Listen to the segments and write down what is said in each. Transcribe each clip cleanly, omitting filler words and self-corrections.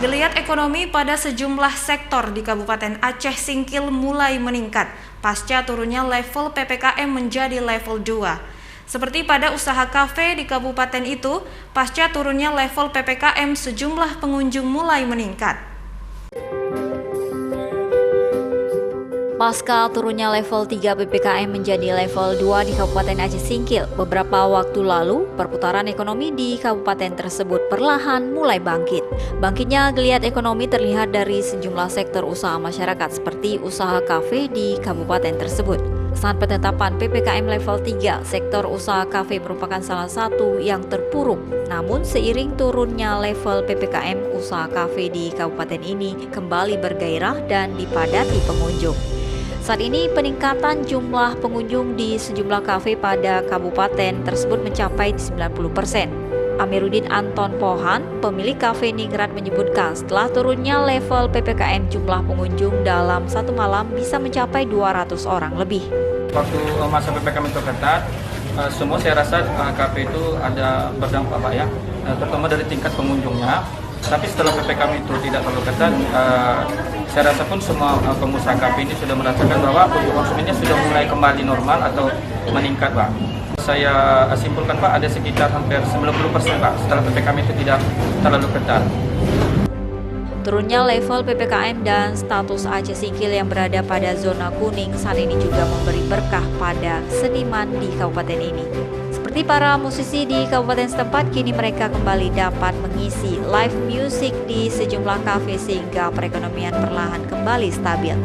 Geliat ekonomi pada sejumlah sektor di Kabupaten Aceh Singkil mulai meningkat pasca turunnya level PPKM menjadi level 2. Seperti pada usaha kafe di kabupaten itu, pasca turunnya level PPKM sejumlah pengunjung mulai meningkat. Pasca turunnya level 3 PPKM menjadi level 2 di Kabupaten Aceh Singkil, beberapa waktu lalu perputaran ekonomi di kabupaten tersebut perlahan mulai bangkit. Bangkitnya geliat ekonomi terlihat dari sejumlah sektor usaha masyarakat seperti usaha kafe di kabupaten tersebut. Saat penetapan PPKM level 3, sektor usaha kafe merupakan salah satu yang terpuruk. Namun seiring turunnya level PPKM, usaha kafe di kabupaten ini kembali bergairah dan dipadati pengunjung. Saat ini peningkatan jumlah pengunjung di sejumlah kafe pada kabupaten tersebut mencapai 90%. Amiruddin Anton Pohan, pemilik kafe Ningrat menyebutkan setelah turunnya level PPKM jumlah pengunjung dalam satu malam bisa mencapai 200 orang lebih. Waktu masa PPKM itu ketat, semua saya rasa kafe itu ada berdampak Pak ya, terutama dari tingkat pengunjungnya. Tapi setelah PPKM itu tidak terlalu ketat, saya rasa pun semua pengusaha kafe ini sudah merasakan bahwa konsumennya sudah mulai kembali normal atau meningkat Pak. Saya simpulkan Pak, ada sekitar hampir 90% Pak setelah PPKM itu tidak terlalu ketat. Turunnya level PPKM dan status Aceh Singkil yang berada pada zona kuning saat ini juga memberi berkah pada seniman di kabupaten ini. Seperti para musisi di kabupaten setempat, kini mereka kembali dapat mengisi live music di sejumlah kafe sehingga perekonomian perlahan kembali stabil.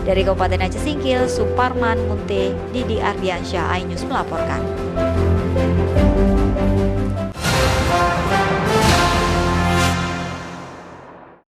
Dari Kabupaten Aceh Singkil, Suparman Munte, Didi Ardiansyah, iNews melaporkan.